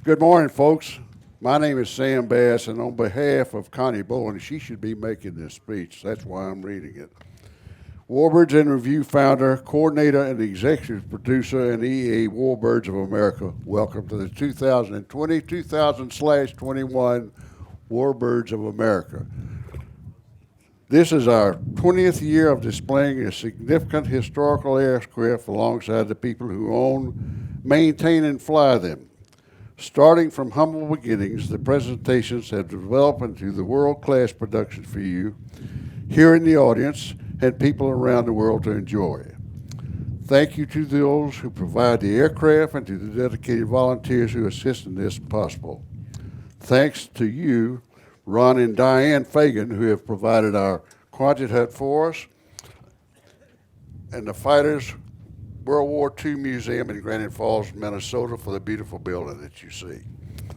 Good morning, folks. My name is Sam Bass, and on behalf of Connie Bowen, she should be making this speech. That's why I'm reading it. Warbirds and Review founder, coordinator, and executive producer in EA Warbirds of America. Welcome to the 2020-2000/21 Warbirds of America. This is our 20th year of displaying a significant historical aircraft alongside the people who own, maintain, and fly them. Starting from humble beginnings, the presentations have developed into the world-class production for you here in the audience and people around the world to enjoy. Thank you to those who provide the aircraft and to the dedicated volunteers who assist in this possible. Thanks to you, Ron and Diane Fagen, who have provided our Quonset hut for us, and the Fighters World War II Museum in Granite Falls, Minnesota, for the beautiful building that you see.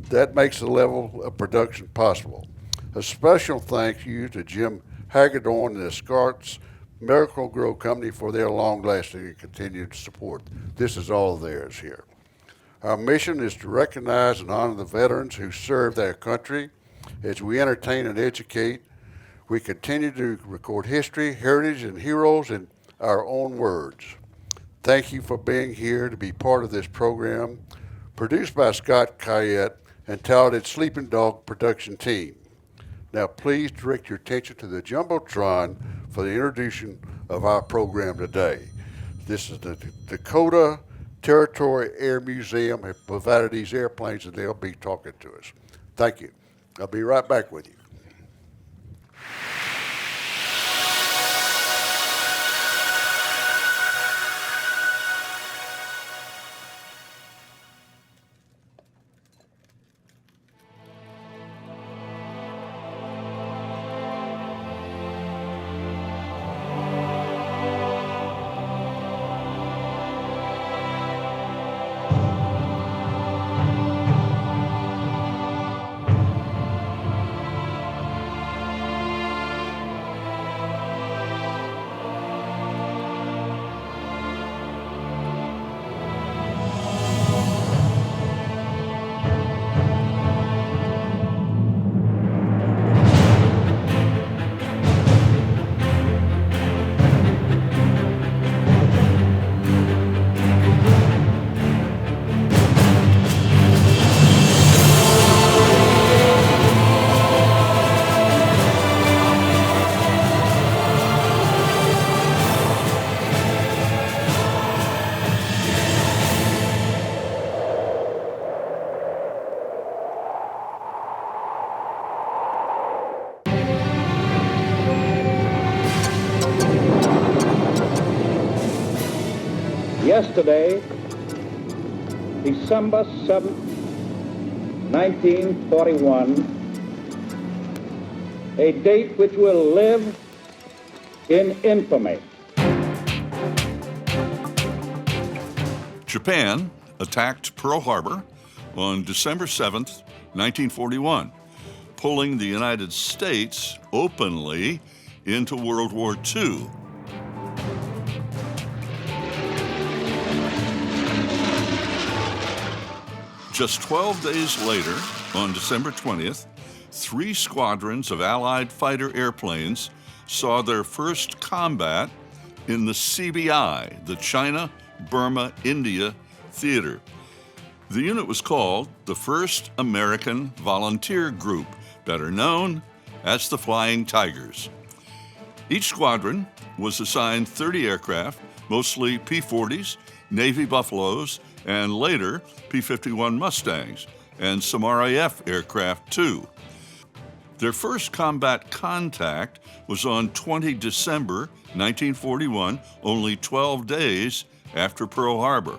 That makes the level of production possible. A special thank you to Jim Hagedorn and the Scott's Miracle-Gro company for their long-lasting and continued support. This is all theirs here. Our mission is to recognize and honor the veterans who served their country. As we entertain and educate, we continue to record history, heritage, and heroes in our own words. Thank you for being here to be part of this program, produced by Scott Kayette and talented Sleeping Dog production team. Now please direct your attention to the Jumbotron for the introduction of our program today. This is the Dakota Territory Air Museum have provided these airplanes, and they'll be talking to us. Thank you. I'll be right back with you. Yesterday, December 7th, 1941, a date which will live in infamy. Japan attacked Pearl Harbor on December 7th, 1941, pulling the United States openly into World War II. Just 12 days later, on December 20th, 3 squadrons of Allied fighter airplanes saw their first combat in the CBI, the China, Burma, India Theater. The unit was called the 1st American Volunteer Group, better known as the Flying Tigers. Each squadron was assigned 30 aircraft, mostly P-40s, Navy Buffaloes, and later P-51 Mustangs and some RAF aircraft too. Their first combat contact was on 20 December 1941, only 12 days after Pearl Harbor.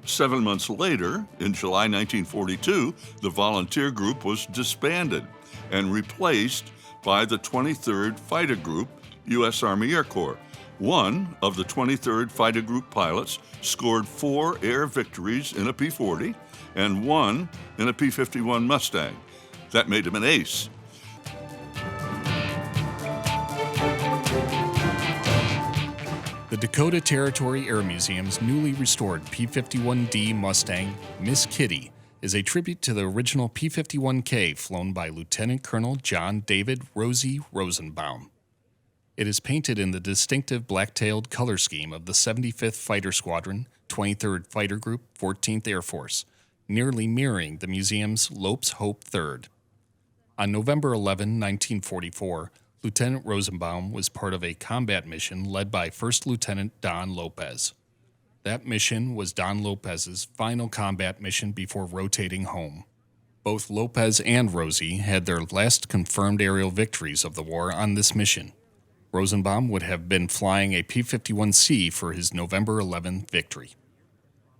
7 months later, in July 1942, the volunteer group was disbanded and replaced by the 23rd Fighter Group, U.S. Army Air Corps. One of the 23rd Fighter Group pilots scored 4 air victories in a P-40 and 1 in a P-51 Mustang. That made him an ace. The Dakota Territory Air Museum's newly restored P-51D Mustang, Miss Kitty, is a tribute to the original P-51K flown by Lieutenant Colonel John David Rosie Rosenbaum. It is painted in the distinctive black-tailed color scheme of the 75th Fighter Squadron, 23rd Fighter Group, 14th Air Force, nearly mirroring the museum's Lope's Hope 3rd. On November 11, 1944, Lieutenant Rosenbaum was part of a combat mission led by First Lieutenant Don Lopez. That mission was Don Lopez's final combat mission before rotating home. Both Lopez and Rosie had their last confirmed aerial victories of the war on this mission. Rosenbaum would have been flying a P-51C for his November 11 victory.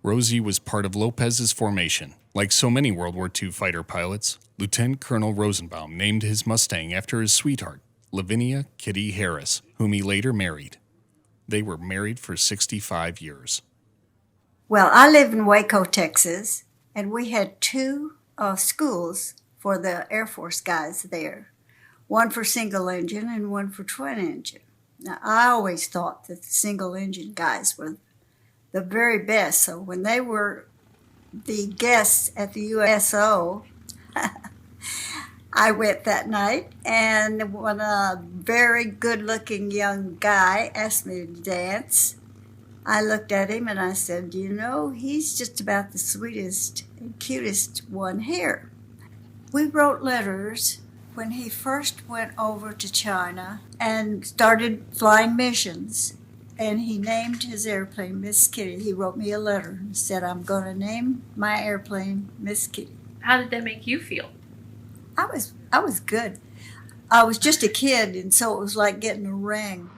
Rosie was part of Lopez's formation. Like so many World War II fighter pilots, Lieutenant Colonel Rosenbaum named his Mustang after his sweetheart, Lavinia Kitty Harris, whom he later married. They were married for 65 years. Well, I live in Waco, Texas, and we had two schools for the Air Force guys there. One for single engine and one for twin engine. Now, I always thought that the single engine guys were the very best. So when they were the guests at the USO, I went that night, and when a very good-looking young guy asked me to dance, I looked at him and I said, you know, he's just about the sweetest and cutest one here. We wrote letters when he first went over to China and started flying missions. And he named his airplane Miss Kitty. He wrote me a letter and said, I'm going to name my airplane Miss Kitty. How did that make you feel? I was good. I was just a kid, and so it was like getting a ring.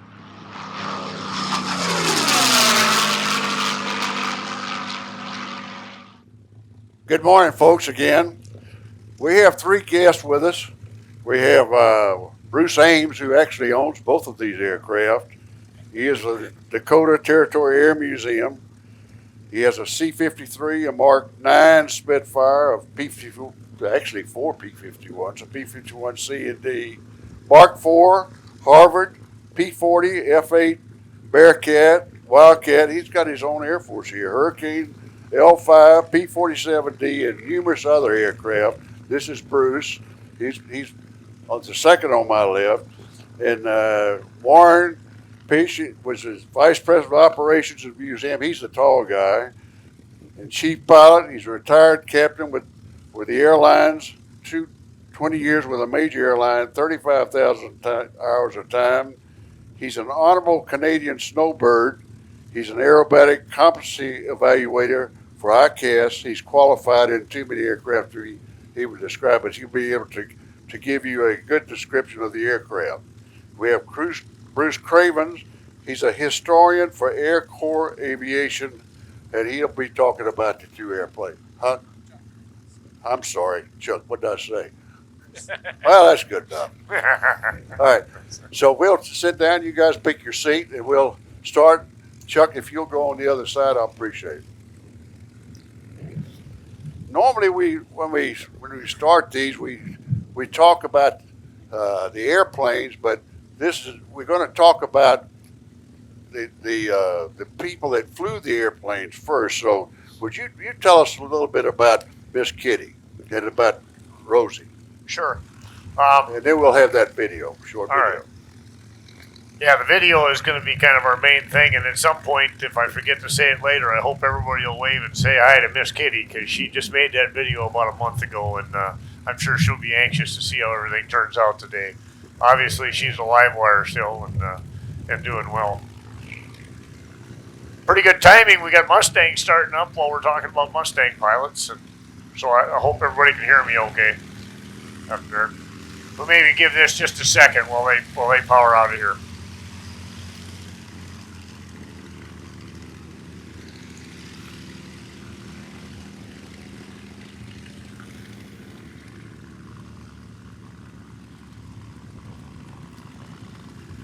Good morning, folks, again. We have three guests with us. We have Bruce Eames, who actually owns both of these aircraft. He is the Dakota Territory Air Museum. He has a C-53, a Mark 9 Spitfire, a P-50, actually four P-51s, a P-51C and D, Mark 4, Harvard, P-40, F-8, Bearcat, Wildcat. He's got his own Air Force here, Hurricane, L-5, P-47D, and numerous other aircraft. This is Bruce. He's on the second on my left. And Warren Peach was his vice president of operations at the museum. He's the tall guy. And chief pilot, he's a retired captain with the airlines, 20 years with a major airline, 35,000 hours of time. He's an honorable Canadian snowbird. He's an aerobatic competency evaluator for ICAS. He's qualified in too many aircraft he would describe it. He'll be able to give you a good description of the aircraft. We have Bruce Cravens. He's a historian for Air Corps Aviation, and he'll be talking about the two airplanes. Huh? I'm sorry, Chuck, what did I say? Well, that's good enough. All right, so we'll sit down, you guys pick your seat, and we'll start. Chuck, if you'll go on the other side, I'll appreciate it. Normally, when we start these, we talk about the airplanes, but we're going to talk about the people that flew the airplanes first. So, would you tell us a little bit about Miss Kitty and about Rosie? Sure. And then we'll have that video, short video. All right. Yeah, the video is going to be kind of our main thing, and at some point, if I forget to say it later, I hope everybody will wave and say hi to Miss Kitty, because she just made that video about a month ago, and I'm sure she'll be anxious to see how everything turns out today. Obviously, she's a live wire still and doing well. Pretty good timing. We got Mustang starting up while we're talking about Mustang pilots, and so I hope everybody can hear me okay up there. We'll maybe give this just a second while they power out of here.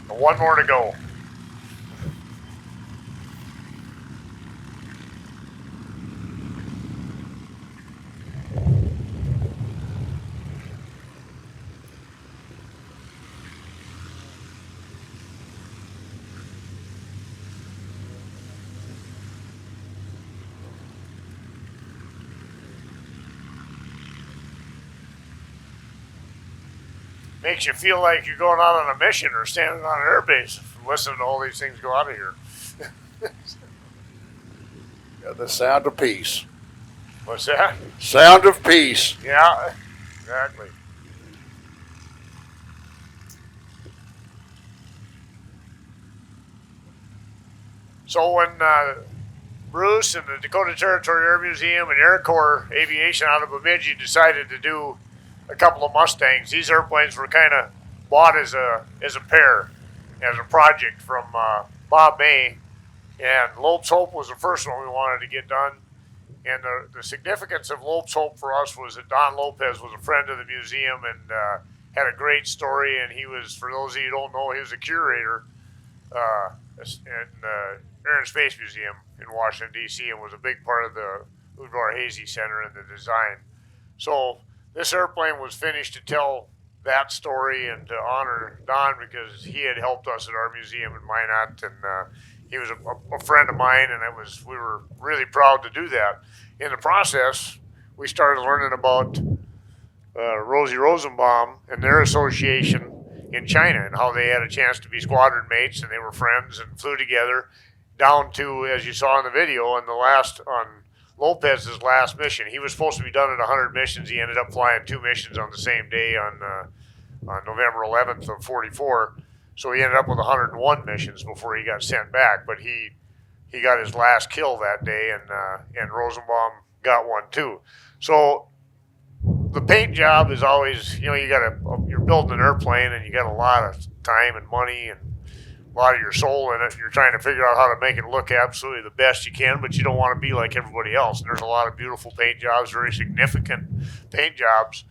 One more to go. makes you feel like you're going out on a mission or standing on an airbase, listening to all these things go out of here. Yeah, the sound of peace. What's that? Sound of peace. Yeah, exactly. So when Bruce and the Dakota Territory Air Museum and Air Corps Aviation out of Bemidji decided to do a couple of Mustangs, these airplanes were kind of bought as a pair, as a project from Bob May. And Lope's Hope was the first one we wanted to get done. And the significance of Lope's Hope for us was that Don Lopez was a friend of the museum and had a great story. And he was, for those of you who don't know, he was a curator in the Air and Space Museum in Washington, D.C. and was a big part of the Udvar Hazy Center and the design. So this airplane was finished to tell that story and to honor Don because he had helped us at our museum in Minot, and he was a friend of mine, and we were really proud to do that. In the process, we started learning about Rosie Rosenbaum and their association in China and how they had a chance to be squadron mates and they were friends and flew together down to, as you saw in the video, on Lopez's last mission. He was supposed to be done at 100 missions. He ended up flying 2 missions on the same day on November 11th of 44. So he ended up with 101 missions before he got sent back. But he got his last kill that day, and Rosenbaum got one too. So the paint job is always, you're building an airplane and you got a lot of time and money and a lot of your soul in it. You're trying to figure out how to make it look absolutely the best you can, but you don't want to be like everybody else. And there's a lot of beautiful paint jobs, very significant paint jobs.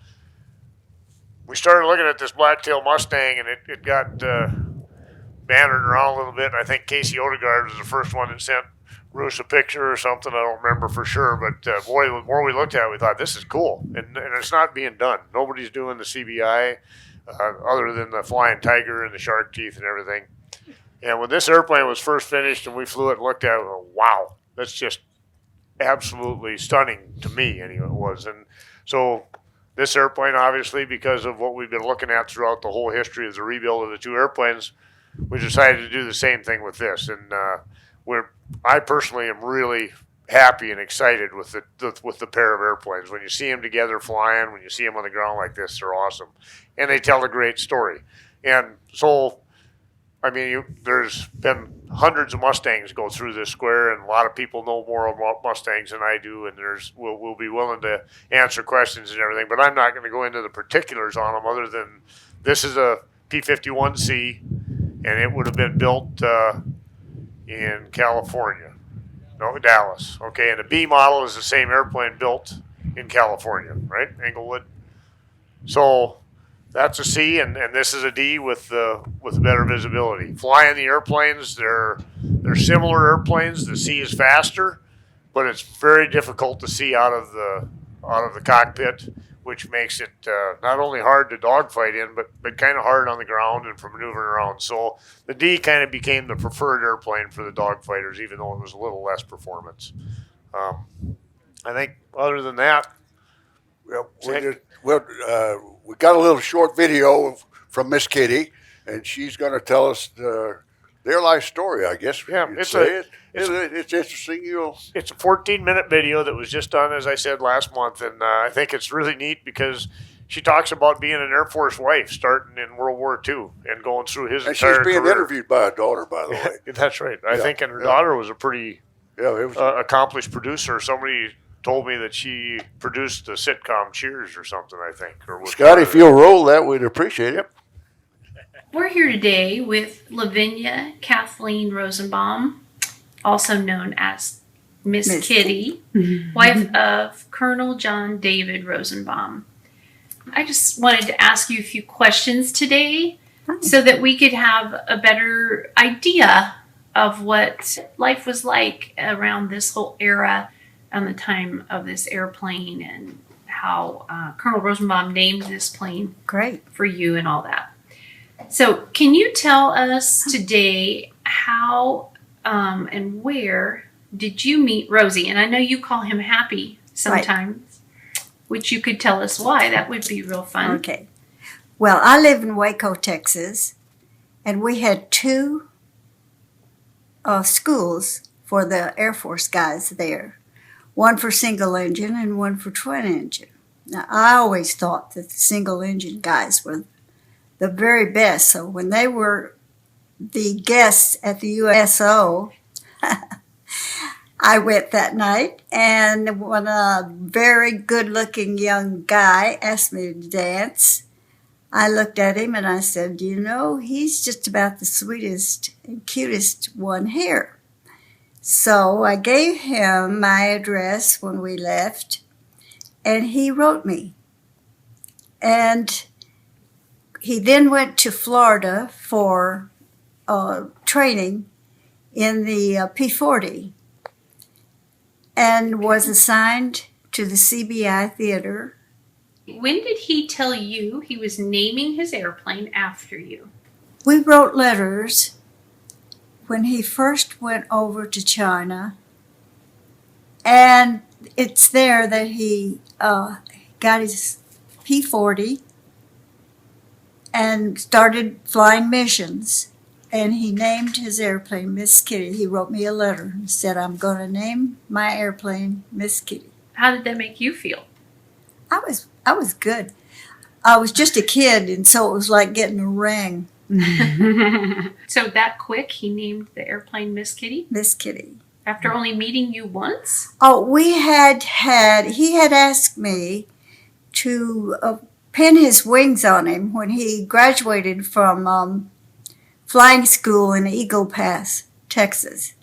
We started looking at this blacktail Mustang, and it got bannered around a little bit. And I think Casey Odegaard was the first one that sent Bruce a picture or something. I don't remember for sure, but boy, the more we looked at it, we thought, this is cool. And it's not being done. Nobody's doing the CBI other than the Flying Tiger and the Shark Teeth and everything. And when this airplane was first finished and we flew it and looked at it, we went, wow, that's just absolutely stunning to me, anyway, it was. And so this airplane, obviously, because of what we've been looking at throughout the whole history of the rebuild of the 2 airplanes, we decided to do the same thing with this. And I personally am really happy and excited with the pair of airplanes. When you see them together flying, when you see them on the ground like this, they're awesome. And they tell a great story. And so, I mean, there's been hundreds of Mustangs go through this square, and a lot of people know more about Mustangs than I do, and we'll be willing to answer questions and everything, but I'm not going to go into the particulars on them other than this is a P-51C, and it would have been built in California. No, Dallas. Okay, and the B model is the same airplane built in California, right? Englewood. So that's a C, and this is a D with better visibility. Flying the airplanes, they're similar airplanes. The C is faster, but it's very difficult to see out of the cockpit, which makes it not only hard to dogfight in, but kind of hard on the ground and for maneuvering around. So the D kind of became the preferred airplane for the dogfighters, even though it was a little less performance. I think other than that, we got a little short video from Miss Kitty, and she's going to tell us their life story, I guess. Yeah, it's interesting. It's a 14-minute video that was just done, as I said, last month, and I think it's really neat because she talks about being an Air Force wife, starting in World War II and going through his entire career. And she's being interviewed by a daughter, by the way. That's right. I think, and her daughter was a pretty accomplished producer. Somebody told me that she produced the sitcom Cheers or something, I think. Scotty, if you'll roll that, we'd appreciate it. We're here today with Lavinia Kathleen Rosenbaum, also known as Miss Kitty, wife of Colonel John David Rosenbaum. I just wanted to ask you a few questions today so that we could have a better idea of what life was like around this whole era and the time of this airplane and how Colonel Rosenbaum named this plane for you and all that. So can you tell us today how and where did you meet Rosie? And I know you call him Happy sometimes, which you could tell us why. That would be real fun. Okay. Well, I live in Waco, Texas, and we had two schools for the Air Force guys there. One for single engine and one for twin engine. Now, I always thought that the single engine guys were the very best. So when they were the guests at the USO, I went that night, and when a very good-looking young guy asked me to dance, I looked at him and I said, you know, he's just about the sweetest and cutest one here. So I gave him my address when we left, and he wrote me. And he then went to Florida for training in the P-40 and was assigned to the CBI theater. When did he tell you he was naming his airplane after you? We wrote letters when he first went over to China, and it's there that he got his P-40 and started flying missions. And he named his airplane Miss Kitty. He wrote me a letter and said, I'm going to name my airplane Miss Kitty. How did that make you feel? I was good. I was just a kid, and so it was like getting a ring. So that quick, he named the airplane Miss Kitty? Miss Kitty. After only meeting you once? Oh, he had asked me to pin his wings on him when he graduated from flying school in Eagle Pass, Texas.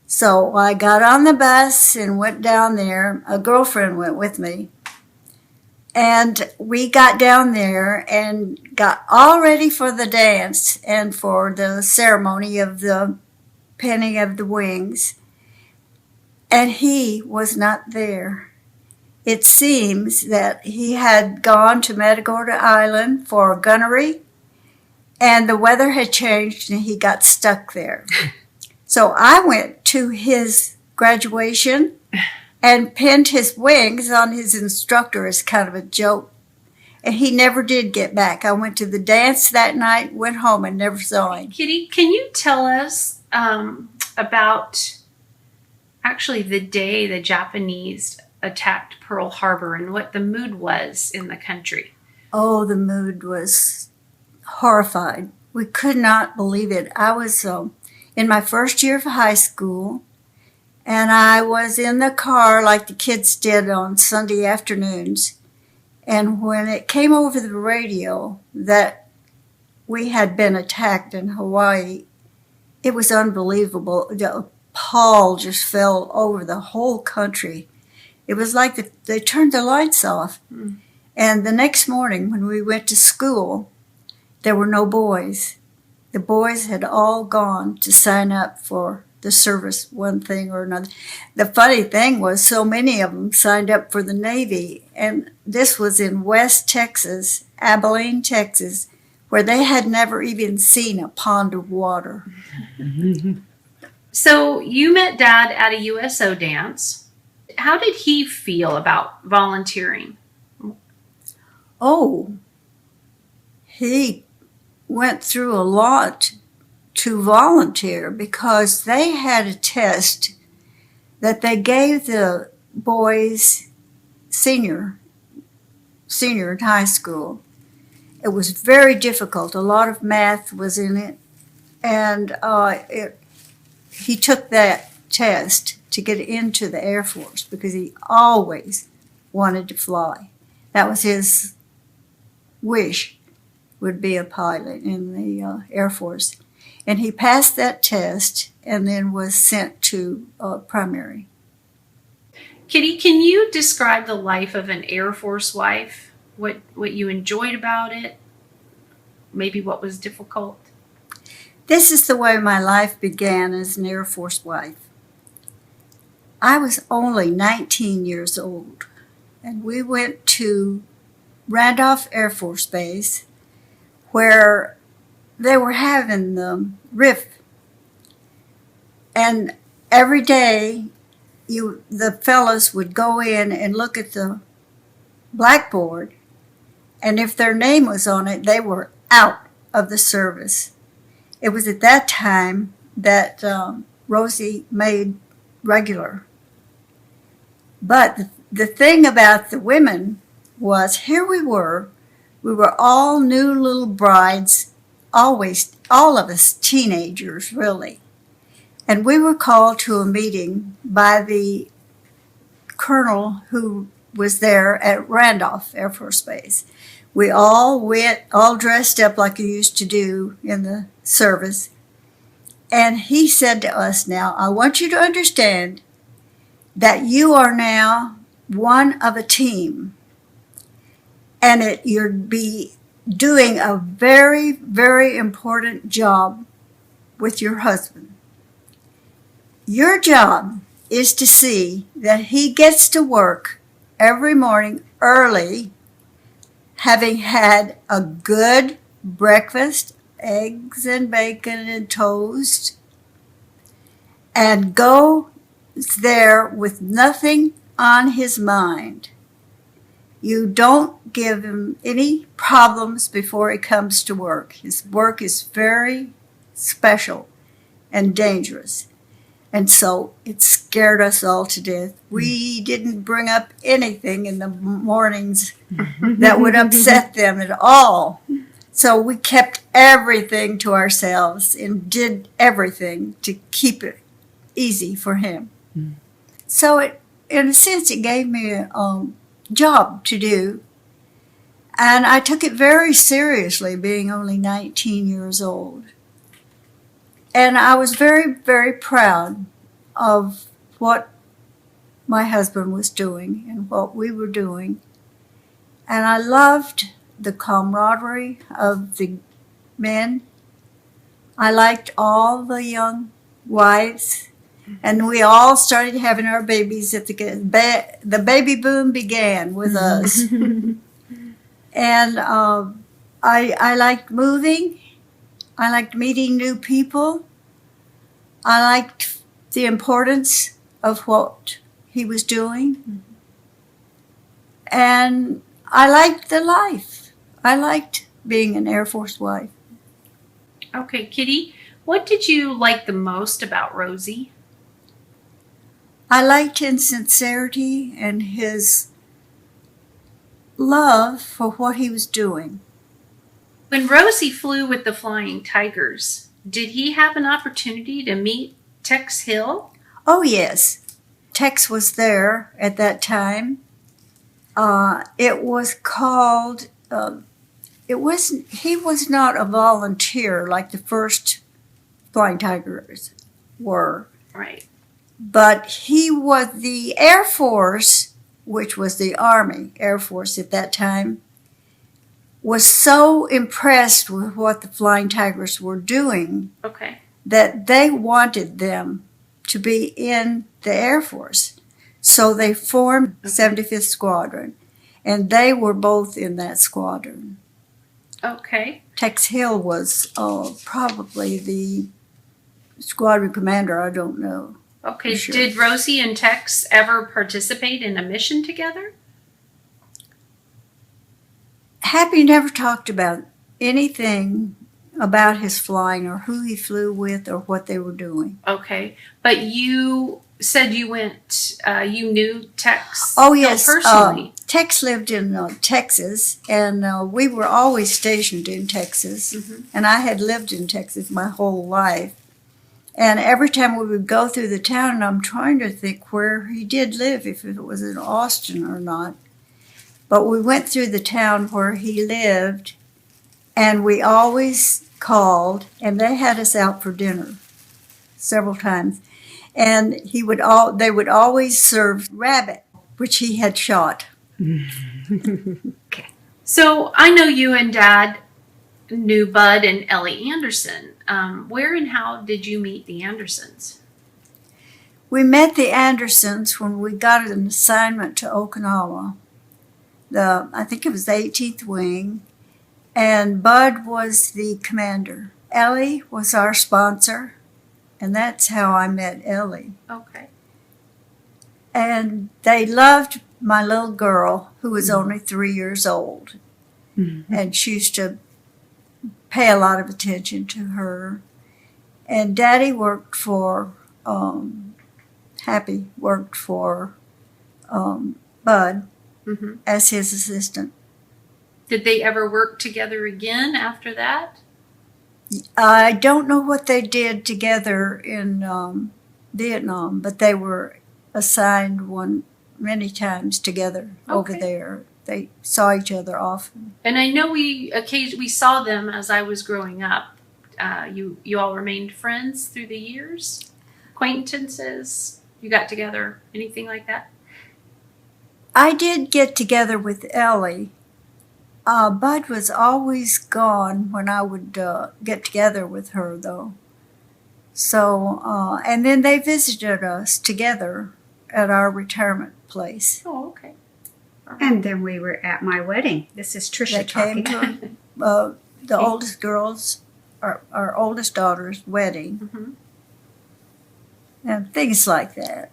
So I got on the bus and went down there. A girlfriend went with me. And we got down there and got all ready for the dance and for the ceremony of the pinning of the wings. And he was not there. It seems that he had gone to Dakota Island for gunnery, and the weather had changed and he got stuck there. So I went to his graduation and pinned his wings on his instructor as kind of a joke. And he never did get back. I went to the dance that night, went home, and never saw him. Kitty, can you tell us about actually the day the Japanese attacked Pearl Harbor and what the mood was in the country? Oh, the mood was horrified. We could not believe it. I was in my first year of high school, and I was in the car like the kids did on Sunday afternoons. And when it came over the radio that we had been attacked in Hawaii, it was unbelievable. The pall just fell over the whole country. It was like they turned the lights off. Mm. And the next morning when we went to school, there were no boys. The boys had all gone to sign up for the service, one thing or another. The funny thing was so many of them signed up for the Navy, and this was in West Texas, Abilene, Texas, where they had never even seen a pond of water. So you met Dad at a USO dance. How did he feel about volunteering? Oh, he went through a lot to volunteer because they had a test that they gave the boys senior in high school. It was very difficult. A lot of math was in it, and he took that test to get into the Air Force because he always wanted to fly. That was his wish, would be a pilot in the Air Force. And he passed that test and then was sent to primary. Kitty, can you describe the life of an Air Force wife? What you enjoyed about it? Maybe what was difficult? This is the way my life began as an Air Force wife. I was only 19 years old, and we went to Randolph Air Force Base where they were having the RIF. And every day, the fellows would go in and look at the blackboard And if their name was on it, they were out of the service. It was at that time that Rosie made regular. But the thing about the women was, here we were all new little brides, always, all of us teenagers, really. And we were called to a meeting by the colonel who was there at Randolph Air Force Base. We all went, all dressed up like you used to do in the service. And he said to us, now, I want you to understand that you are now one of a team. And you'll be doing a very, very important job with your husband. Your job is to see that he gets to work every morning early, having had a good breakfast, eggs and bacon and toast, and go there with nothing on his mind. You don't give him any problems before he comes to work. His work is very special and dangerous. And so it scared us all to death. We didn't bring up anything in the mornings that would upset them at all. So we kept everything to ourselves and did everything to keep it easy for him. So in a sense, it gave me a job to do. And I took it very seriously, being only 19 years old. And I was very, very proud of what my husband was doing and what we were doing. And I loved the camaraderie of the men. I liked all the young wives. And we all started having our babies at the baby boom began with us. And I liked moving. I liked meeting new people. I liked the importance of what he was doing. And I liked the life. I liked being an Air Force wife. Okay, Kitty, what did you like the most about Rosie? I liked his sincerity and his love for what he was doing. When Rosie flew with the Flying Tigers, did he have an opportunity to meet Tex Hill? Oh, yes. Tex was there at that time. It was called, he was not a volunteer like the first Flying Tigers were. Right. But he was the Air Force, which was the Army Air Force at that time, was so impressed with what the Flying Tigers were doing that they wanted them to be in the Air Force. So they formed 75th Squadron, and they were both in that squadron. Okay. Tex Hill was probably the squadron commander, I don't know. Okay, sure. Did Rosie and Tex ever participate in a mission together? Happy never talked about anything about his flying or who he flew with or what they were doing. Okay, but you said you went, you knew Tex Oh, yes. personally. Tex lived in Texas, and we were always stationed in Texas. And I had lived in Texas my whole life. And every time we would go through the town, and I'm trying to think where he did live, if it was in Austin or not. But we went through the town where he lived, and we always called, and they had us out for dinner several times. And they would always serve rabbit, which he had shot. Okay. So I know you and Dad knew Bud and Ellie Anderson. Where and how did you meet the Andersons? We met the Andersons when we got an assignment to Okinawa. I think it was the 18th Wing, and Bud was the commander. Ellie was our sponsor, and that's how I met Ellie. Okay. And they loved my little girl, who was only 3 years old. and she used to pay a lot of attention to her. And Daddy worked for, Happy worked for Bud as his assistant. Did they ever work together again after that? I don't know what they did together in Vietnam, but they were assigned many times together over there. They saw each other often. And I know we saw them as I was growing up. You all remained friends through the years? Acquaintances? You got together? Anything like that? I did get together with Ellie. Bud was always gone when I would get together with her, though. So, and then they visited us together at our retirement place. Oh, okay. And then we were at my wedding. This is Trisha They came talking. to the oldest girl's, our oldest daughter's wedding. And things like that.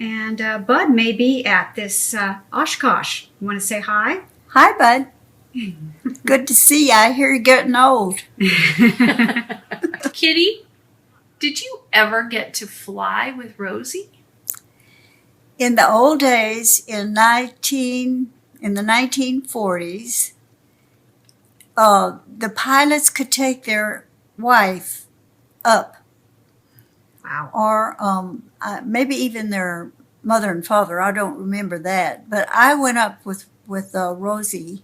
And Bud may be at this Oshkosh. You want to say hi? Hi, Bud. Good to see you. I hear you're getting old. Kitty, did you ever get to fly with Rosie? In the old days, in the 1940s, the pilots could take their wife up. Wow. Or maybe even their mother and father. I don't remember that. But I went up with Rosie,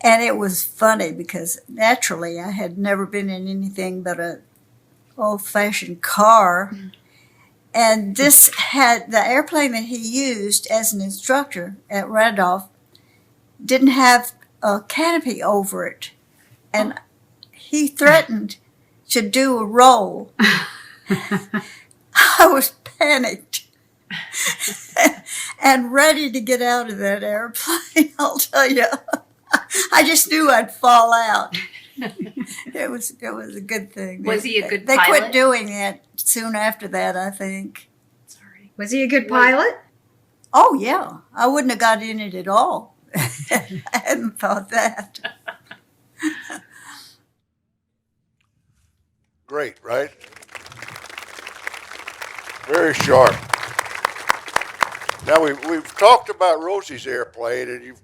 and it was funny because naturally I had never been in anything but a old-fashioned car. And this had the airplane that he used as an instructor at Randolph didn't have a canopy over it. And he threatened to do a roll. I was panicked and ready to get out of that airplane, I'll tell you. I just knew I'd fall out. It was a good thing. Was he a good They pilot? quit doing it soon after that, I think. Sorry. Was he a good pilot? Oh, yeah. I wouldn't have got in it at all. I hadn't thought that. Great, right? Very sharp. Now we've talked about Rosie's airplane, and you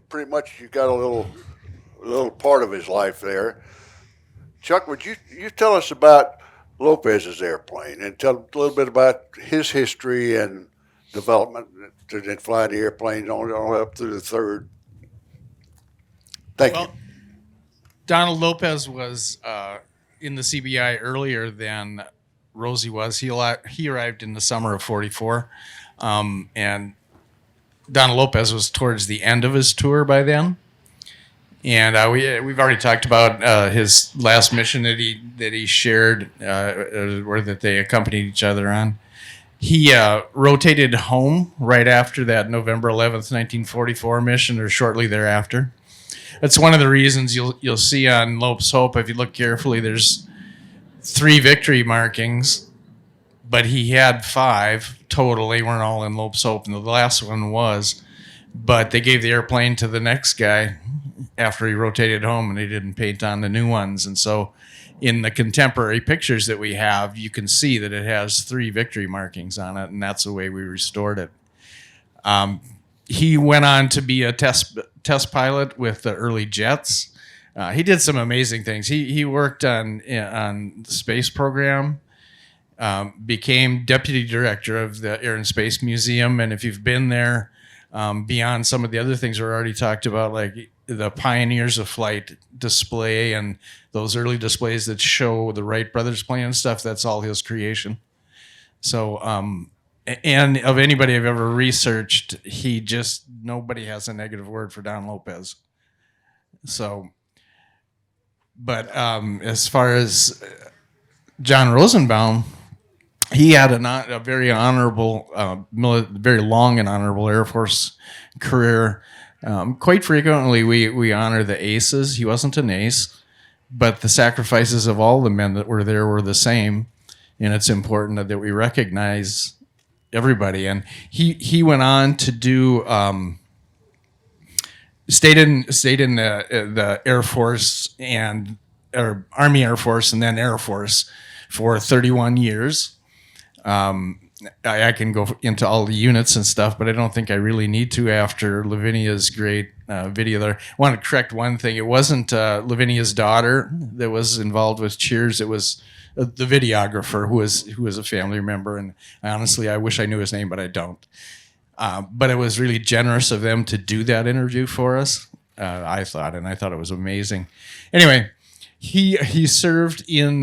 got a little part of his life there. Chuck, would you tell us about Lopez's airplane and tell a little bit about his history and development to flying the airplanes on up through the third? Thank you. Donald Lopez was in the CBI earlier than Rosie was. He arrived in the summer of '44, and Donald Lopez was towards the end of his tour by then. And we've already talked about his last mission that he shared, or that they accompanied each other on. He rotated home right after that November 11th, 1944 mission, or shortly thereafter. That's one of the reasons you'll see on Lope's Hope, if you look carefully, there's 3 victory markings, but he had 5 total. They weren't all in Lope's Hope, and the last one was. But they gave the airplane to the next guy after he rotated home, and they didn't paint on the new ones. And so in the contemporary pictures that we have, you can see that it has 3 victory markings on it, and that's the way we restored it. He went on to be a test pilot with the early jets. He did some amazing things. He worked on the space program, became deputy director of the Air and Space Museum. And if you've been there, beyond some of the other things we already talked about, like the Pioneers of Flight display and those early displays that show the Wright brothers plane and stuff, that's all his creation. So, and of anybody I've ever researched, nobody has a negative word for Don Lopez. So, but as far as John Rosenbaum, he had a very honorable, very long and honorable Air Force career. Quite frequently, we honor the aces. He wasn't an ace, but the sacrifices of all the men that were there were the same, and it's important that we recognize everybody. And he went on to do stayed in the Air Force or Army Air Force and then Air Force for 31 years. I can go into all the units and stuff, but I don't think I really need to after Lavinia's great video there. I want to correct one thing. It wasn't Lavinia's daughter that was involved with Cheers. It was the videographer who was a family member. And honestly, I wish I knew his name, but I don't. But it was really generous of them to do that interview for us, I thought it was amazing. Anyway, he served in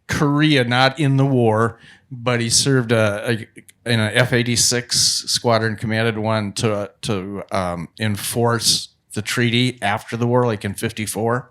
Korea, not in the war, but he served in an F-86 squadron, commanded one to enforce the treaty after the war, like in '54.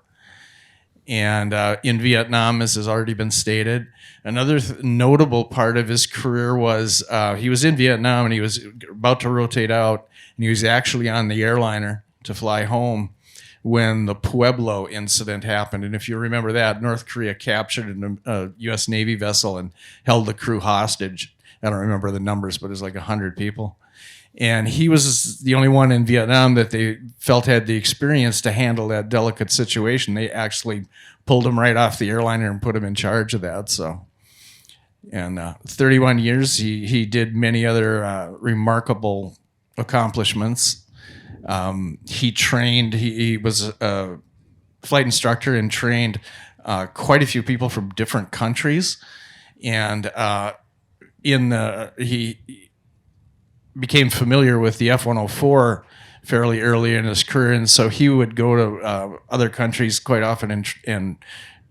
And in Vietnam, as has already been stated. Another notable part of his career was he was in Vietnam and he was about to rotate out, and he was actually on the airliner to fly home when the Pueblo incident happened. And if you remember that, North Korea captured a U.S. Navy vessel and held the crew hostage. I don't remember the numbers, but it was like 100 people. And he was the only one in Vietnam that they felt had the experience to handle that delicate situation. They actually pulled him right off the airliner and put him in charge of that. So, and 31 years, he did many other remarkable accomplishments. He trained, he was a flight instructor and trained quite a few people from different countries. And he became familiar with the F-104 fairly early in his career. And so he would go to other countries quite often and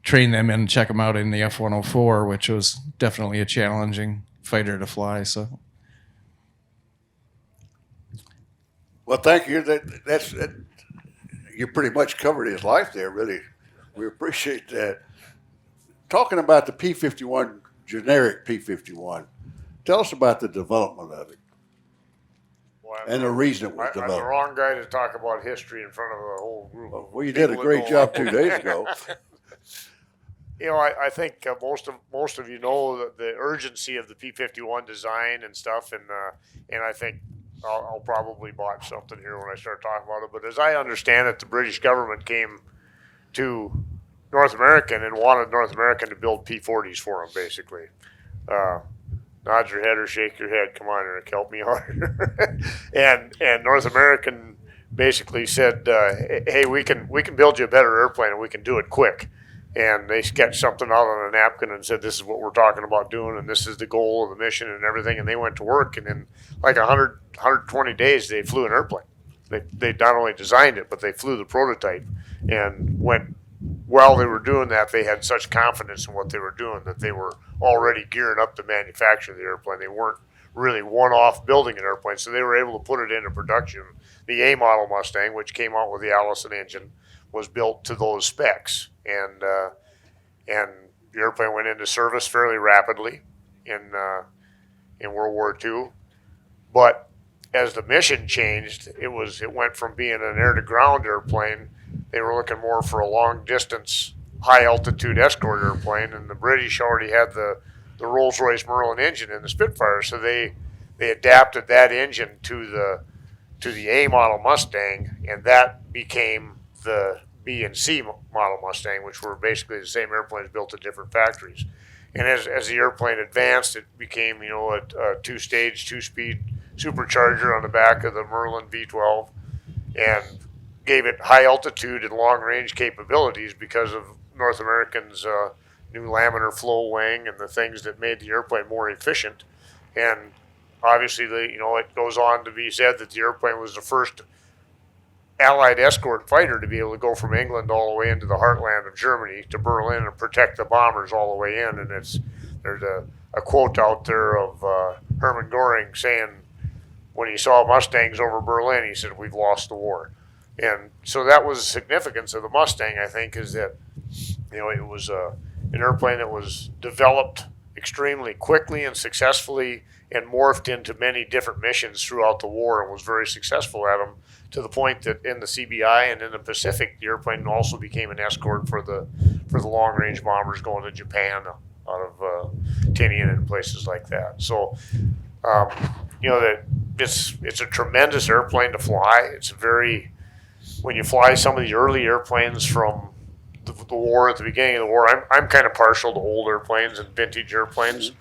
train them and check them out in the F-104, which was definitely a challenging fighter to fly. So. Well, thank you. You pretty much covered his life there, really. We appreciate that. Talking about the P-51, generic P-51, tell us about the development of it. Well, And the reason it was I'm the developed. wrong guy to talk about history in front of a whole group. Well, you did a people great that job don't 2 days ago. You know, I think most of you know the urgency of the P-51 design and stuff, and I think I'll probably botch something here when I start talking about it. But as I understand it, the British government came to North American and wanted North American to build P-40s for them, basically. Nod your head or shake your head. Come on, Eric, help me out here. and North American basically said, "Hey, we can build you a better airplane, and we can do it quick." And they sketched something out on a napkin and said, "This is what we're talking about doing, and this is the goal of the mission and everything." And they went to work, and in like 120 days, they flew an airplane. They not only designed it, but they flew the prototype. And while they were doing that, they had such confidence in what they were doing that they were already gearing up to manufacture the airplane. They weren't really one-off building an airplane, so they were able to put it into production. The A model Mustang, which came out with the Allison engine, was built to those specs, and the airplane went into service fairly rapidly in World War II. But as the mission changed, it went from being an air-to-ground airplane. They were looking more for a long-distance, high-altitude escort airplane, and the British already had the Rolls-Royce Merlin engine in the Spitfire, so they adapted that engine to the A model Mustang, and that became the B and C model Mustang, which were basically the same airplanes built at different factories. And as the airplane advanced, it became a two-stage, two-speed supercharger on the back of the Merlin V12, and gave it high altitude and long range capabilities because of North American's new laminar flow wing and the things that made the airplane more efficient. And obviously, it goes on to be said that the airplane was the first Allied escort fighter to be able to go from England all the way into the heartland of Germany to Berlin and protect the bombers all the way in. And there's a quote out there of Hermann Göring saying, when he saw Mustangs over Berlin, he said, "We've lost the war." And so that was the significance of the Mustang, I think, is that it was an airplane that was developed extremely quickly and successfully and morphed into many different missions throughout the war and was very successful at them, to the point that in the CBI and in the Pacific, the airplane also became an escort for the long-range bombers going to Japan out of Tinian and places like that. So, that it's a tremendous airplane to fly. It's very when you fly some of the early airplanes from the war, at the beginning of the war, I'm kind of partial to old airplanes and vintage airplanes.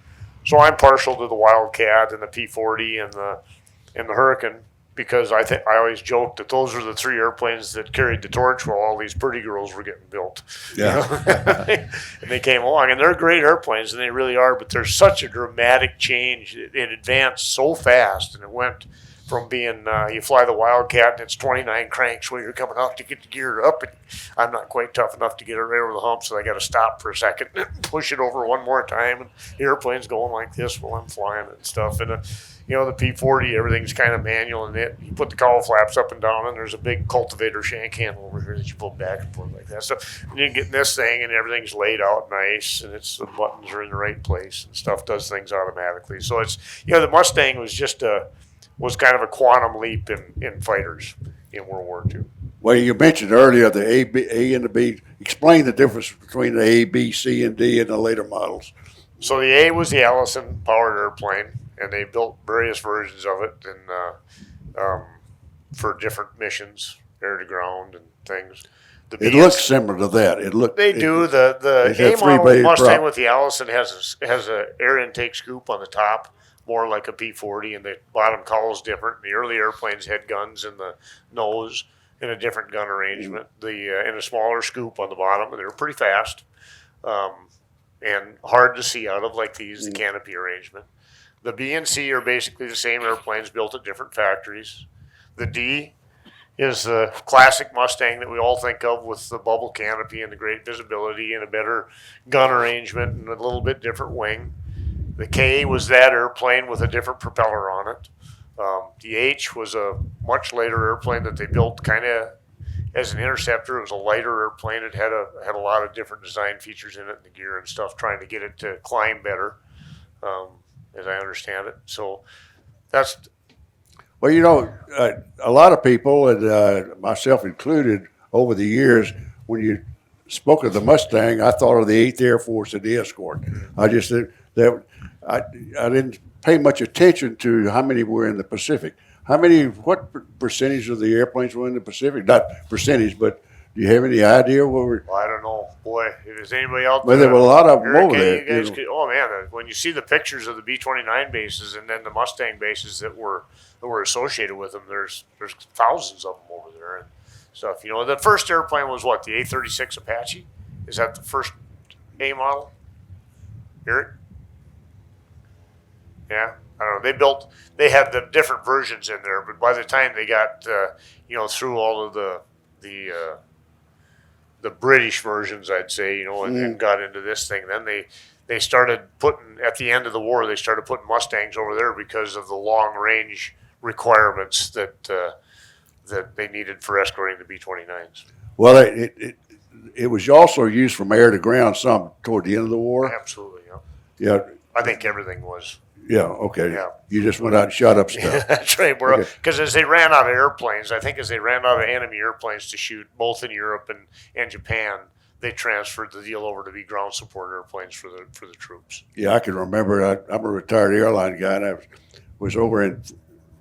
So I'm partial to the Wildcat and the P-40 and the Hurricane, because I always joke that those were the three airplanes that carried the torch while all these pretty girls were getting built. Yeah. And they came along, and they're great airplanes, and they really are, but there's such a dramatic change. It advanced so fast, and it went from being, you fly the Wildcat and it's 29 cranks where you're coming up to get the gear up, and I'm not quite tough enough to get it right over the hump, so I got to stop for a second and push it over one more time, and the airplane's going like this while I'm flying and stuff. And the P-40, everything's kind of manual in it. You put the cowl flaps up and down, and there's a big cultivator shank handle over here that you pull back and forth like that. So you get in this thing, and everything's laid out nice, and the buttons are in the right place, and stuff does things automatically. So it's, the Mustang was kind of a quantum leap in fighters in World War II. Well, you mentioned earlier the A and the B. Explain the difference between the A, B, C, and D in the later models. So the A was the Allison powered airplane, and they built various versions of it and for different missions, air to ground and things. It looks similar to that. They do. The A model Mustang with the Allison has a air intake scoop on the top, more like a P-40, and the bottom cowl is different. The early airplanes had guns in the nose and a different gun arrangement. And a smaller scoop on the bottom, and they were pretty fast and hard to see out of, like these, the canopy arrangement. The B and C are basically the same airplanes built at different factories. The D is the classic Mustang that we all think of, with the bubble canopy and the great visibility and a better gun arrangement and a little bit different wing. The K was that airplane with a different propeller on it. The H was a much later airplane that they built kind of as an interceptor. It was a lighter airplane. It had a lot of different design features in it, and the gear and stuff, trying to get it to climb better, as I understand it. So that's... Well, a lot of people, and myself included, over the years, when you spoke of the Mustang, I thought of the 8th Air Force and the Escort. I just said that I didn't pay much attention to how many were in the Pacific. What percentage of the airplanes were in the Pacific? Not percentage, but do you have any idea what were? Well, I don't know. Boy, if there's anybody out there. Well, there were a lot of them over there. You guys oh man, when you see the pictures of the B-29 bases and then the Mustang bases that were associated with them, there's thousands of them over there and stuff. The first airplane was what, the A-36 Apache? Is that the first A model? Eric? Yeah, I don't know. They had the different versions in there, but by the time they got through all of the British versions, I'd say, and got into this thing, then they started putting, at the end of the war, they started putting Mustangs over there because of the long range requirements that they needed for escorting the B-29s. Well, it was also used from air to ground some toward the end of the war. Absolutely, yeah. Yeah. I think everything was. Yeah, okay. Yeah. You just went out and shot up stuff. That's right. Because as they ran out of airplanes, as they ran out of enemy airplanes to shoot, both in Europe and Japan, they transferred the deal over to be ground support airplanes for the troops. Yeah, I can remember. I'm a retired airline guy, and I was over in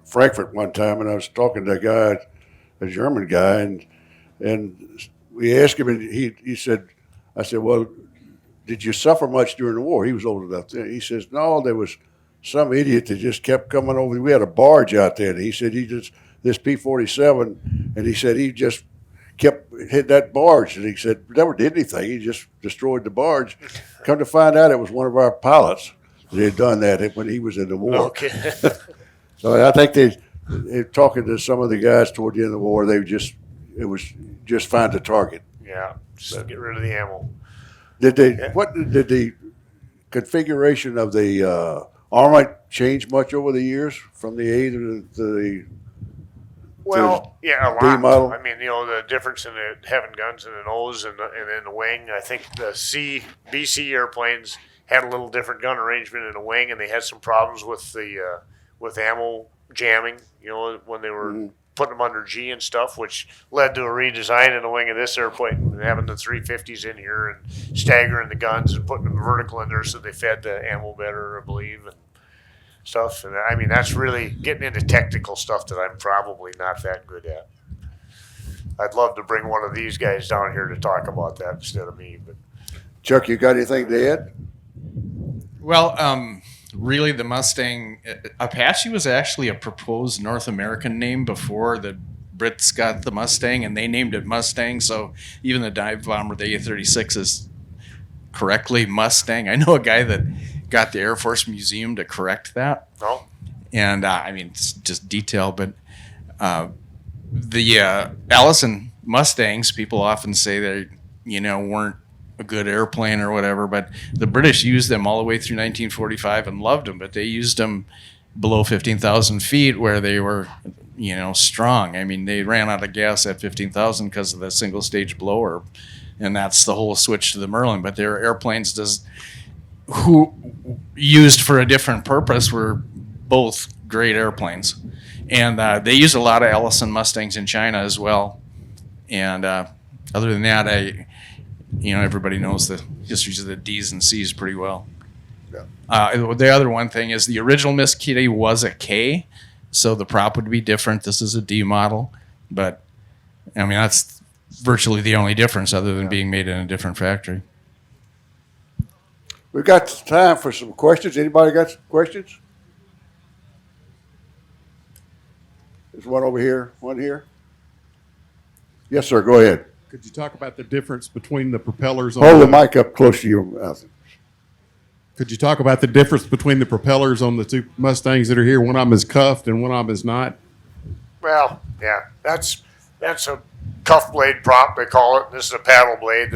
Frankfurt one time, and I was talking to a guy, a German guy, and we asked him, and he said, I said, well, did you suffer much during the war? He was old enough then. He says, no, there was some idiot that just kept coming over. We had a barge out there, and he said this P-47, and he said he just kept hitting that barge, and he said never did anything. He just destroyed the barge. Come to find out, it was one of our pilots that had done that when he was in the war. Okay. So I think they talking to some of the guys toward the end of the war. It was just find the target. Yeah, just get rid of the ammo. What did the configuration of the armament change much over the years from the A to the Well, yeah, a lot. B model? I mean, the difference in it having guns in the nose and in the wing. I think the BC airplanes had a little different gun arrangement in the wing, and they had some problems with the with ammo jamming. When they were putting them under G and stuff, which led to a redesign in the wing of this airplane, and having the 350s in here and staggering the guns and putting them vertical in there so they fed the ammo better, I believe, and stuff. And I mean, that's really getting into technical stuff that I'm probably not that good at. I'd love to bring one of these guys down here to talk about that instead of me. But Chuck, you got anything to add? Well, really, the Mustang Apache was actually a proposed North American name before the Brits got the Mustang, and they named it Mustang. So even the dive bomber, the A-36, is correctly Mustang. I know a guy that got the Air Force Museum to correct that. no, And I mean, it's just detail, but the Allison Mustangs, people often say they, weren't a good airplane or whatever, but the British used them all the way through 1945 and loved them, but they used them below 15,000 feet where they were, strong. I mean, they ran out of gas at 15,000 because of the single stage blower, and that's the whole switch to the Merlin. But their airplanes who used for a different purpose were both great airplanes. And they use a lot of Allison Mustangs in China as well. And other than that, everybody knows the histories of the D's and C's pretty well. Yeah. The other one thing is the original Miss Kitty was a K, so the prop would be different. This is a D model, but I mean that's virtually the only difference other than being made in a different factory. We've got time for some questions. Anybody got some questions? There's one over here, one here. Yes, sir, go ahead. Could you talk about the difference between the propellers on Hold the mic up close to your mouth. Could you talk about the difference between the propellers on the two Mustangs that are here? One of them is cuffed and one of them is not. well, yeah, that's a cuff blade prop, they call it. This is a paddle blade.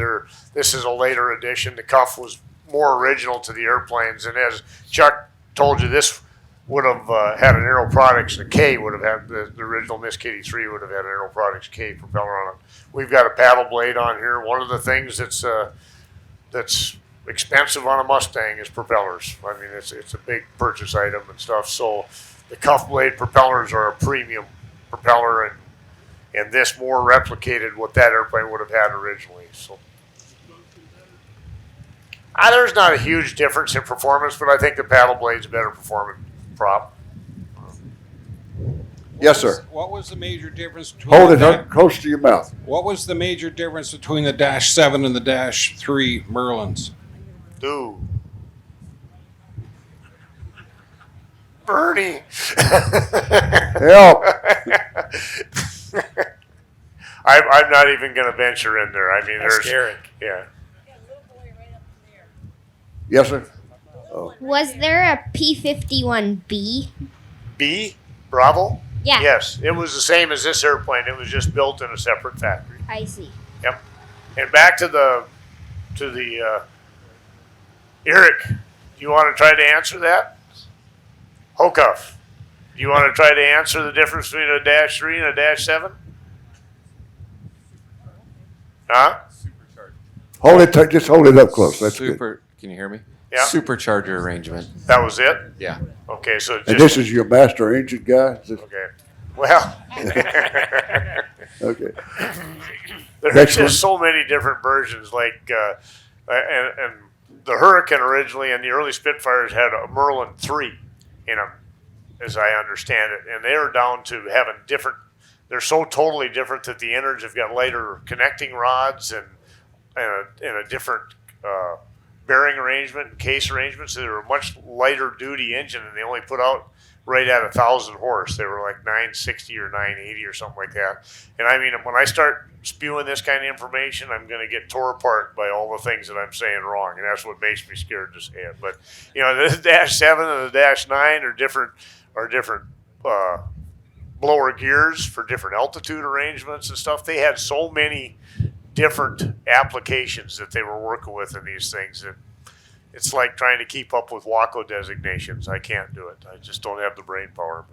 This is a later addition. The cuff was more original to the airplanes, and as Chuck told you, this would have had an Aero Products, the K would have had, the original Miss Kitty 3 would have had an Aero Products K propeller on it. We've got a paddle blade on here. One of the things that's expensive on a Mustang is propellers. I mean, it's a big purchase item and stuff. So the cuff blade propellers are a premium propeller, and this more replicated what that airplane would have had originally. So there's not a huge difference in performance, but I think the paddle blade's a better performing prop. Yes, sir. What was the major difference between Hold it up close to your mouth. What was the major difference between the Dash 7 and the Dash 3 Merlins? Ooh. Bernie. Help. I'm not even going to venture in there. I mean, That's there's scary. Yeah. Yes, sir. Was there a P-51B? B, Bravo. Yeah. Yes, it was the same as this airplane. It was just built in a separate factory. I see. Yep. And back to the Eric, do you want to try to answer that? Hokuff, do you want to try to answer the difference between a Dash 3 and a Dash 7? Huh? Hold it. Just hold it up close. That's good. Can you hear me? Yeah. Supercharger arrangement. That was it? Yeah. Okay, so And this is your master engine guy? Okay. Well, Okay. there's Next just so many different versions. Like, and the Hurricane originally and the early Spitfires had a Merlin 3 in them, as I understand it. And they are down to having different, they're so totally different that the innards have got lighter connecting rods and a different bearing arrangement and case arrangement. So they were a much lighter duty engine, and they only put out right at 1,000 horse. They were like 960 or 980 or something like that. And I mean, when I start spewing this kind of information, I'm going to get tore apart by all the things that I'm saying wrong, and that's what makes me scared to say it. But the Dash 7 and the Dash 9 are different blower gears for different altitude arrangements and stuff. They had so many different applications that they were working with in these things that it's like trying to keep up with WACO designations. I can't do it. I just don't have the brain power.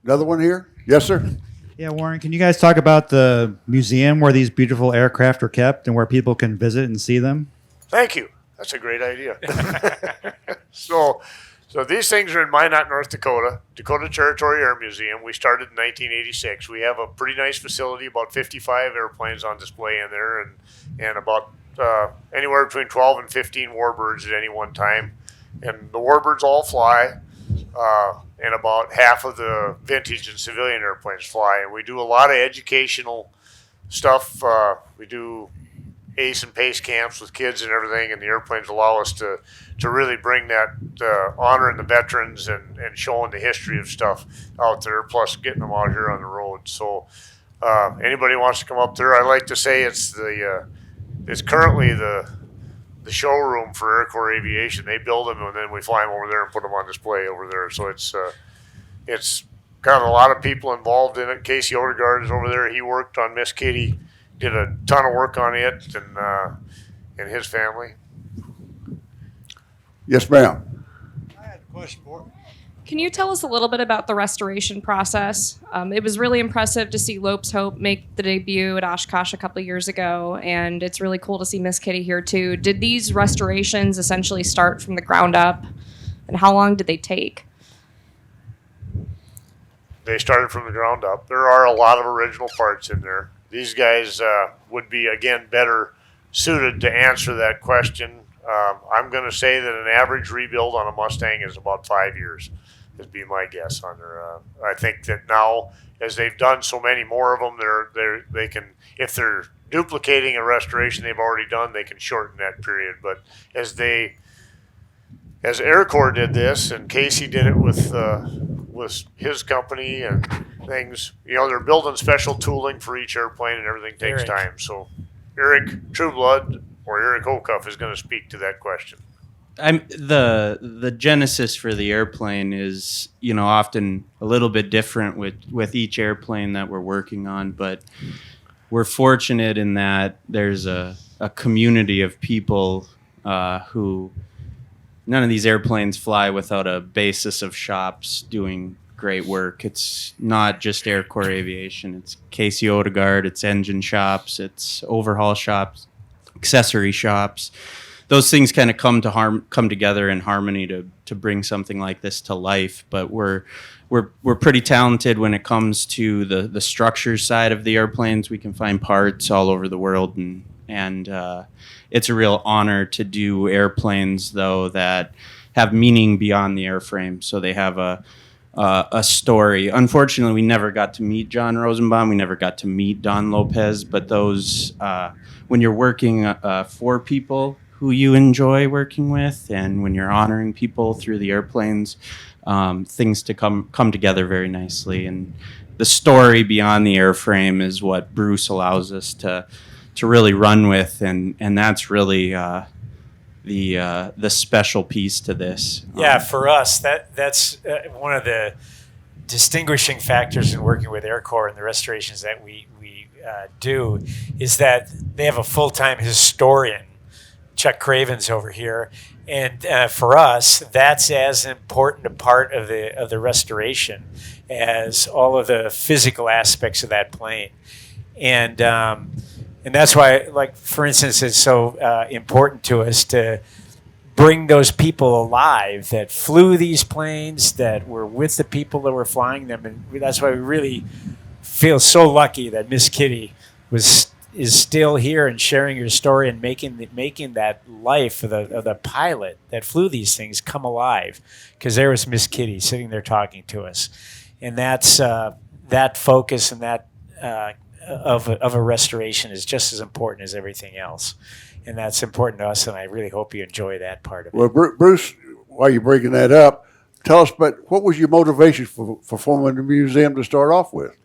Another one here? Yes, sir. Yeah, Warren, can you guys talk about the museum where these beautiful aircraft are kept and where people can visit and see them? Thank you. That's a great idea. So these things are in Minot, North Dakota, Dakota Territory Air Museum. We started in 1986. We have a pretty nice facility, about 55 airplanes on display in there, and about anywhere between 12 and 15 Warbirds at any one time. And the Warbirds all fly. and about half of the vintage and civilian airplanes fly. And we do a lot of educational stuff. We do ace and pace camps with kids and everything, and the airplanes allow us to really bring that honoring the veterans and showing the history of stuff out there, plus getting them out here on the road. So anybody wants to come up there, I like to say it's currently the showroom for Air Corps Aviation. They build them and then we fly them over there and put them on display over there. So it's got a lot of people involved in it. Casey Odegaard is over there. He worked on Miss Kitty, did a ton of work on it, and his family. Yes, ma'am. I had a question for you. Can you tell us a little bit about the restoration process? It was really impressive to see Lope's Hope make the debut at Oshkosh a couple of years ago, and it's really cool to see Miss Kitty here too. Did these restorations essentially start from the ground up, and how long did they take? They started from the ground up. There are a lot of original parts in there. These guys would be, again, better suited to answer that question. I'm going to say that an average rebuild on a Mustang is about 5 years. Would be my guess on their. I think that now, as they've done so many more of them, they can, if they're duplicating a restoration they've already done, they can shorten that period. But as Air Corps did this, and Casey did it with his company and things, they're building special tooling for each airplane, and everything takes time. So Eric Trueblood or Eric Okuff is going to speak to that question. The genesis for the airplane is, often a little bit different with each airplane that we're working on, but we're fortunate in that there's a community of people who, none of these airplanes fly without a basis of shops doing great work. It's not just Air Corps Aviation. It's Casey Odegaard, it's engine shops, it's overhaul shops, accessory shops. Those things kind of come together in harmony to bring something like this to life. But we're pretty talented when it comes to the structure side of the airplanes. We can find parts all over the world, and it's a real honor to do airplanes though that have meaning beyond the airframe. So they have a story. Unfortunately, we never got to meet John Rosenbaum. We never got to meet Don Lopez. But those, when you're working for people who you enjoy working with, and when you're honoring people through the airplanes, things to come together very nicely. And the story beyond the airframe is what Bruce allows us to really run with, and that's really the special piece to this. Yeah, for us, that's one of the distinguishing factors in working with Air Corps and the restorations that we do is that they have a full-time historian, Chuck Craven's over here, and for us, that's as important a part of the restoration as all of the physical aspects of that plane, and that's why, like for instance, it's so important to us to bring those people alive that flew these planes, that were with the people that were flying them, and that's why we really feel so lucky that Miss Kitty is still here and sharing your story and making that life of the pilot that flew these things come alive, because there was Miss Kitty sitting there talking to us, and that's that focus and that of a restoration is just as important as everything else, and that's important to us, and I really hope you enjoy that part of it. Well, Bruce, while you're bringing that up, tell us about what was your motivation for forming the museum to start off with?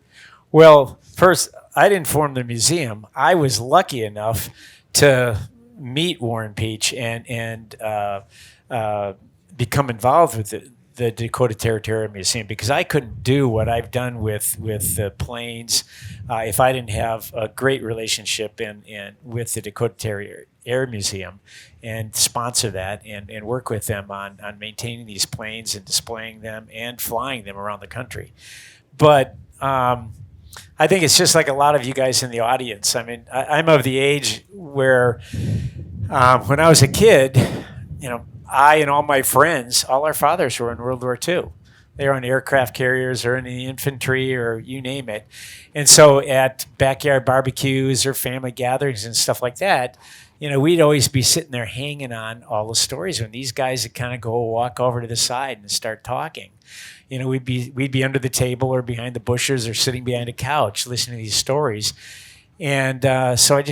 Well, first, I didn't form the museum. I was lucky enough to meet Warren Peach and become involved with the Dakota Territory Air Museum, because I couldn't do what I've done with the planes if I didn't have a great relationship with the Dakota Territory Air Museum and sponsor that and work with them on maintaining these planes and displaying them and flying them around the country. But I think it's just like a lot of you guys in the audience. I mean, I'm of the age where when I was a kid, I and all my friends, all our fathers were in World War II. They were on aircraft carriers or in the infantry or you name it. And so at backyard barbecues or family gatherings and stuff like that, we'd always be sitting there hanging on all the stories when these guys would kind of go walk over to the side and start talking. We'd be under the table or behind the bushes or sitting behind a couch listening to these stories. And so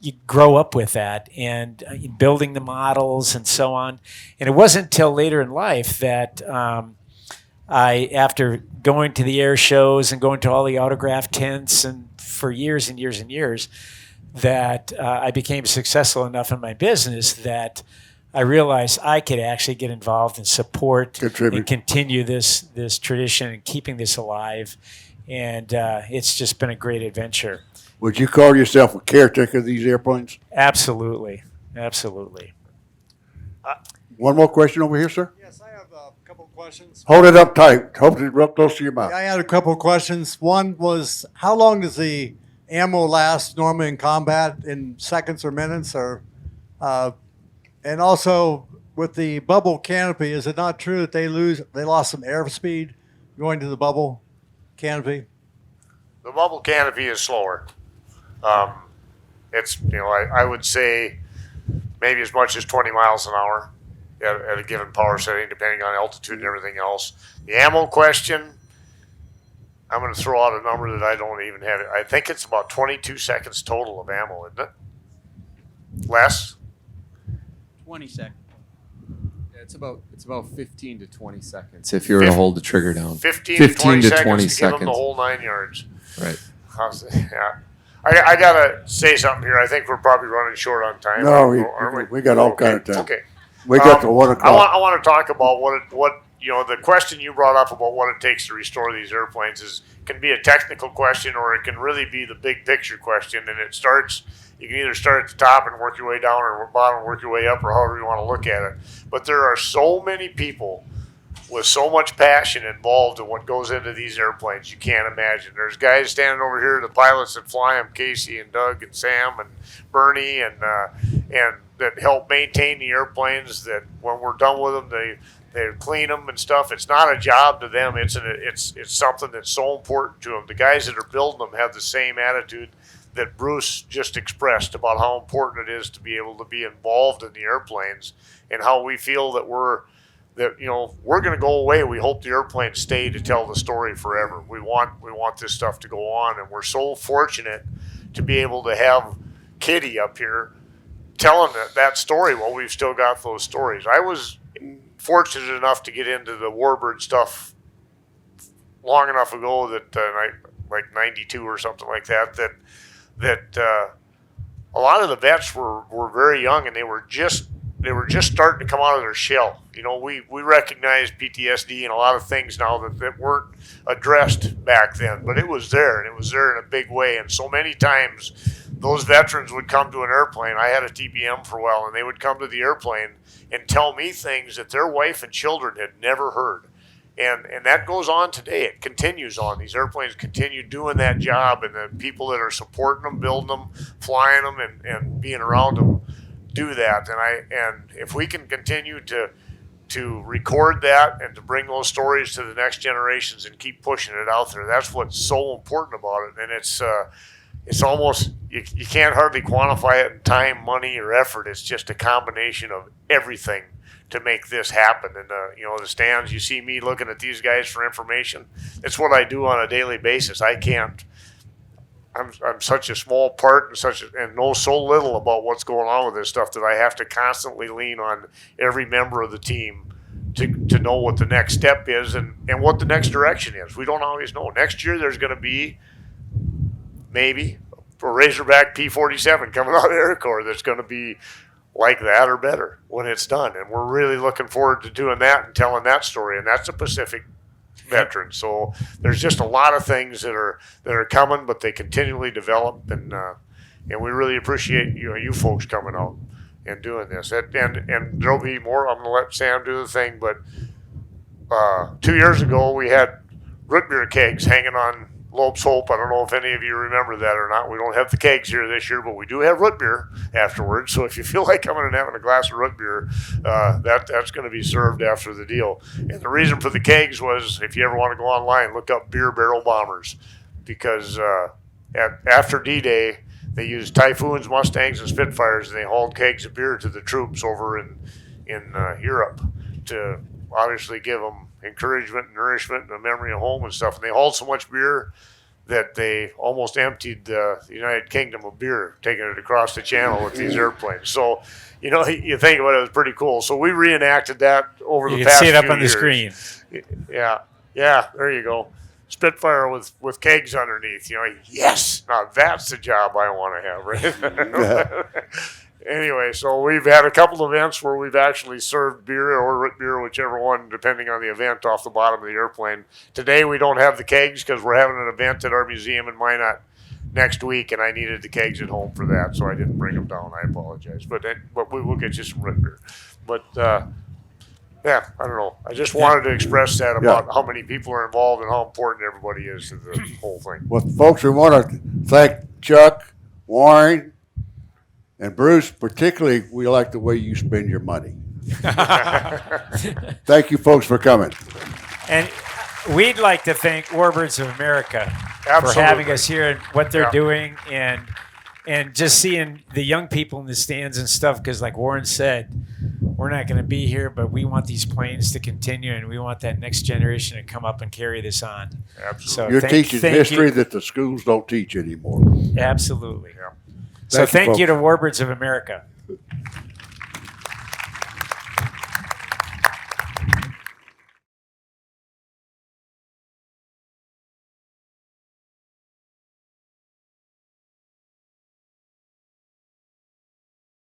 you grow up with that and building the models and so on. And it wasn't until later in life that after going to the air shows and going to all the autograph tents and for years and years and years, that I became successful enough in my business that I realized I could actually get involved and support and continue this tradition and keeping this alive. And it's just been a great adventure. Would you call yourself a caretaker of these airplanes? Absolutely. Absolutely. One more question over here, sir. Yes, I have a couple of questions. Hold it up tight. Hold it up close to your mouth. I had a couple of questions. One was, how long does the ammo last normally in combat, in seconds or minutes? Or, and also, with the bubble canopy, is it not true that they lost some airspeed going to the bubble canopy? The bubble canopy is slower. It's, I would say maybe as much as 20 miles an hour at a given power setting, depending on altitude and everything else. The ammo question, I'm going to throw out a number that I don't even have. I think it's about 22 seconds total of ammo, isn't it? Less? 20 seconds. Yeah, it's about 15 to 20 seconds if you were to hold the trigger down. 15 to 20 seconds to give them the whole 9 yards. Right. Yeah. I got to say something here. I think we're probably running short on time. No, we got all kind of time. Okay. We got to 1 o'clock. I want to talk about what the question you brought up about what it takes to restore these airplanes can be a technical question, or it can really be the big picture question. And you can either start at the top and work your way down, or bottom and work your way up, or however you want to look at it. But there are so many people with so much passion involved in what goes into these airplanes, you can't imagine. There's guys standing over here, the pilots that fly them, Casey and Doug and Sam and Bernie, and that help maintain the airplanes. That when we're done with them, they clean them and stuff. It's not a job to them. It's something that's so important to them. The guys that are building them have the same attitude that Bruce just expressed about how important it is to be able to be involved in the airplanes, and how we feel that we're going to go away. We hope the airplanes stay to tell the story forever. We want this stuff to go on, and we're so fortunate to be able to have Kitty up here telling that story while we've still got those stories. I was fortunate enough to get into the Warbird stuff long enough ago that like 92 or something like that a lot of the vets were very young, and they were just starting to come out of their shell. We recognize PTSD and a lot of things now that weren't addressed back then, but it was there, and it was there in a big way. And so many times those veterans would come to an airplane. I had a TPM for a while, and they would come to the airplane and tell me things that their wife and children had never heard. And that goes on today. It continues on. These airplanes continue doing that job, and the people that are supporting them, building them, flying them, and being around them do that. And if we can continue to record that and to bring those stories to the next generations and keep pushing it out there, that's what's so important about it. And it's almost, you can't hardly quantify it in time, money, or effort. It's just a combination of everything to make this happen. And the stands, you see me looking at these guys for information. It's what I do on a daily basis. I'm such a small part and know so little about what's going on with this stuff that I have to constantly lean on every member of the team to know what the next step is and what the next direction is. We don't always know. Next year there's going to be maybe a Razorback P-47 coming out of Air Corps that's going to be like that or better when it's done. And we're really looking forward to doing that and telling that story. And that's a Pacific veteran. So there's just a lot of things that are coming, but they continually develop. And we really appreciate you folks coming out and doing this. And there'll be more. I'm going to let Sam do the thing. But 2 years ago, we had root beer kegs hanging on Lope's Hope. I don't know if any of you remember that or not. We don't have the kegs here this year, but we do have root beer afterwards. So if you feel like coming and having a glass of root beer, that's going to be served after the deal. And the reason for the kegs was, if you ever want to go online, look up beer barrel bombers, because after D-Day, they used Typhoons, Mustangs, and Spitfires, and they hauled kegs of beer to the troops over in Europe to obviously give them encouragement and nourishment and a memory of home and stuff. And they hauled so much beer that they almost emptied the United Kingdom of beer, taking it across the channel with these airplanes. So, you think about it, it was pretty cool. So we reenacted that over the past few years. You can see it up on the screen. Yeah, there you go. Spitfire with kegs underneath. Yes, now that's the job I want to have, right? Anyway, so we've had a couple of events where we've actually served beer or root beer, whichever one, depending on the event, off the bottom of the airplane. Today we don't have the kegs because we're having an event at our museum in Minot next week, and I needed the kegs at home for that, so I didn't bring them down. I apologize, but we will get you some root beer. But yeah, I don't know. I just wanted to express that about how many people are involved and how important everybody is to the whole thing. Well, folks, we want to thank Chuck, Warren, and Bruce. Particularly, we like the way you spend your money. Thank you, folks, for coming. And we'd like to thank Warbirds of America for Absolutely. having us here and what they're doing, and just seeing the young people in the stands and stuff. Because, like Warren said, we're not going to be here, but we want these planes to continue, and we want that next generation to come up and carry this on. Absolutely. So You're teaching history you. that the schools don't teach anymore. Absolutely. Yeah. So Thank you, thank you to folks. Warbirds of America.